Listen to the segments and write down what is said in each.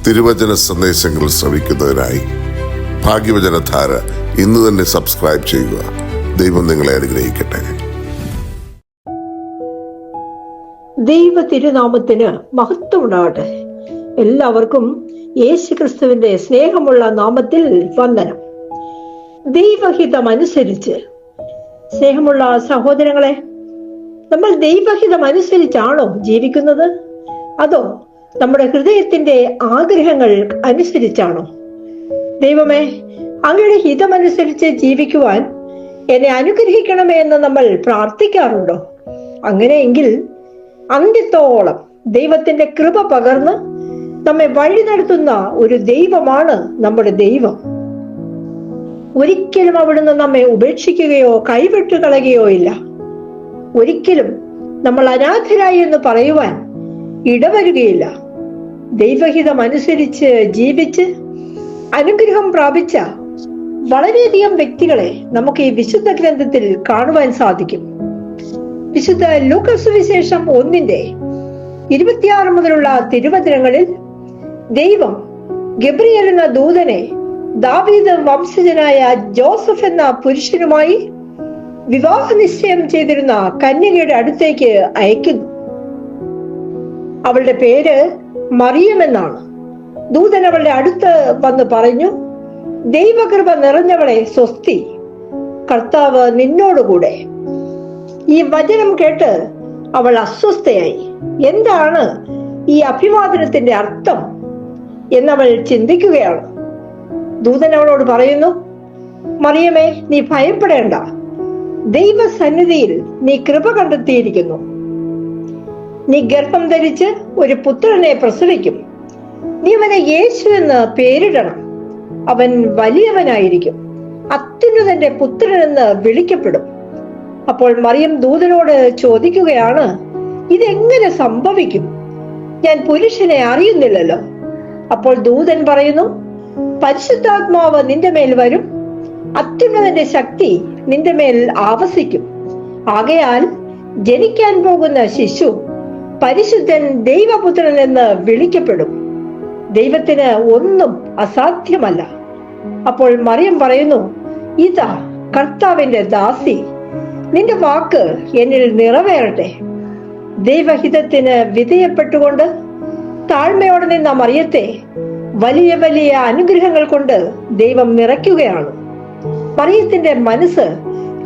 തിരുവചന സന്ദേശങ്ങൾ ശ്രവിക്കുന്നതിനായി ഭാഗ്യവചനധാര ഇന്ന് തന്നെ സബ്സ്ക്രൈബ് ചെയ്യുക. ദൈവം നിങ്ങളെ അനുഗ്രഹിക്കട്ടെ. ദൈവ തിരുനാമത്തിന് മഹത്വം ഉണ്ടാകട്ടെ. എല്ലാവർക്കും യേശുക്രിസ്തുവിന്റെ സ്നേഹമുള്ള നാമത്തിൽ വന്ദനം. ദൈവഹിതമനുസരിച്ച് സ്നേഹമുള്ള സഹോദരങ്ങളെ, നമ്മൾ ദൈവഹിതമനുസരിച്ചാണോ ജീവിക്കുന്നത്? അതോ നമ്മുടെ ഹൃദയത്തിന്റെ ആഗ്രഹങ്ങൾ അനുസരിച്ചാണോ? ദൈവമേ, അങ്ങയുടെ ഹിതമനുസരിച്ച് ജീവിക്കുവാൻ എന്നെ അനുഗ്രഹിക്കണമേ എന്ന് നമ്മൾ പ്രാർത്ഥിക്കാറുണ്ടോ? അങ്ങനെയെങ്കിൽ അന്ത്യത്തോളം ദൈവത്തിന്റെ കൃപ പകർന്ന് നമ്മെ വഴി നടത്തുന്ന ഒരു ദൈവമാണ് നമ്മുടെ ദൈവം. ഒരിക്കലും അവിടുന്ന് നമ്മെ ഉപേക്ഷിക്കുകയോ കൈവിട്ടു കളയുകയോ ഇല്ല. ഒരിക്കലും നമ്മൾ അനാഥരായി എന്ന് പറയുവാൻ ഇടവരുകയില്ല. ദൈവഹിതം അനുസരിച്ച് ജീവിച്ച് അനുഗ്രഹം പ്രാപിച്ച വളരെയധികം വ്യക്തികളെ നമുക്ക് ഈ വിശുദ്ധ ഗ്രന്ഥത്തിൽ കാണുവാൻ സാധിക്കും. വിശുദ്ധ ലൂക്കോസ് സുവിശേഷം 1:26 മുതലുള്ള തിരുവചനങ്ങളിൽ ദൈവം ഗബ്രിയേൽ എന്ന ദൂതനെ ദാവീദ് വംശജനായ ജോസഫ് എന്ന പുരുഷനുമായി വിവാഹ നിശ്ചയം ചെയ്തിരുന്ന കന്യകയുടെ അടുത്തേക്ക് അയക്കുന്നു. അവളുടെ പേര് മറിയം എന്നാണ്. ദൂതൻ അവളുടെ അടുത്ത് വന്ന് പറഞ്ഞു, ദൈവകൃപ നിറഞ്ഞവളെ സ്വസ്തി, കർത്താവ് നിന്നോടുകൂടെ. ഈ വചനം കേട്ട് അവൾ അസ്വസ്ഥയായി. എന്താണ് ഈ അഭിവാദനത്തിന്റെ അർത്ഥം എന്നവൾ ചിന്തിക്കുകയാണ്. ദൂതൻ അവളോട് പറയുന്നു, മറിയമേ, നീ ഭയപ്പെടേണ്ട, ദൈവസന്നിധിയിൽ നീ കൃപ കണ്ടെത്തിയിരിക്കുന്നു. നീ ഗർഭം ധരിച്ച് ഒരു പുത്രനെ പ്രസവിക്കും. നീ അവനെ യേശു എന്ന് പേരിടണം. അവൻ വലിയവനായിരിക്കും, അത്യുന്നതന്റെ പുത്രൻ എന്ന് വിളിക്കപ്പെടും. അപ്പോൾ മറിയം ദൂതനോട് ചോദിക്കുകയാണ്, ഇതെങ്ങനെ സംഭവിക്കും? ഞാൻ പുരുഷനെ അറിയുന്നില്ലല്ലോ. അപ്പോൾ ദൂതൻ പറയുന്നു, പരിശുദ്ധാത്മാവ് നിന്റെ മേൽ വരും, അത്യുന്നതന്റെ ശക്തി നിന്റെ മേൽ ആവസിക്കും. ആകയാൽ ജനിക്കാൻ പോകുന്ന ശിശു പരിശുദ്ധൻ ദൈവപുത്രൻ എന്ന് വിളിക്കപ്പെടും. ദൈവത്തിന് ഒന്നും അസാധ്യമല്ല. അപ്പോൾ മറിയം പറയുന്നു, ഇതാ കർത്താവിന്റെ ദാസി, നിന്റെ വാക്ക് എന്നിൽ നിറവേറട്ടെ. ദൈവഹിതത്തിന് വിധേയപ്പെട്ടുകൊണ്ട് താഴ്മയോടെ നിന്ന മറിയത്തെ വലിയ വലിയ അനുഗ്രഹങ്ങൾ കൊണ്ട് ദൈവം നിറയ്ക്കുകയാണ്. മറിയത്തിന്റെ മനസ്സ്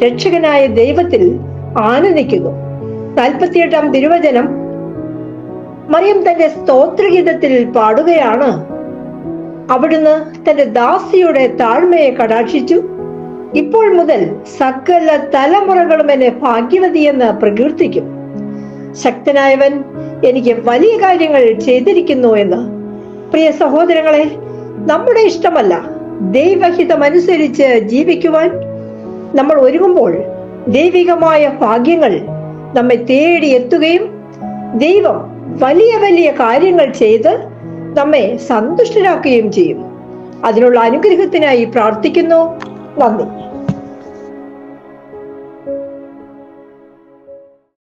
രക്ഷകനായ ദൈവത്തിൽ ആനന്ദിക്കുന്നു. 48-ാം തിരുവചനം മറിയം തന്റെ സ്തോത്രഗീതത്തിൽ പാടുകയാണ്. അവിടുന്ന് തന്റെ ദാസിയുടെ താഴ്മയെ കടാക്ഷിച്ചു. ഇപ്പോൾ മുതൽ സകല തലമുറകളും എന്നെ ഭാഗ്യവതിയെന്ന് പ്രകീർത്തിക്കും. ശക്തനായവൻ എനിക്ക് വലിയ കാര്യങ്ങൾ ചെയ്തിരിക്കുന്നു എന്ന്. പ്രിയ സഹോദരങ്ങളെ, നമ്മുടെ ഇഷ്ടമല്ല, ദൈവഹിതമനുസരിച്ച് ജീവിക്കുവാൻ നമ്മൾ ഒരുങ്ങുമ്പോൾ ദൈവികമായ ഭാഗ്യങ്ങൾ നമ്മെ തേടി എത്തുകയും ദൈവം വലിയ വലിയ കാര്യങ്ങൾ ചെയ്ത് നമ്മെ സന്തുഷ്ടരാക്കുകയും ചെയ്യും. അതിനുള്ള അനുഗ്രഹത്തിനായി പ്രാർത്ഥിക്കുന്നു. നന്ദി.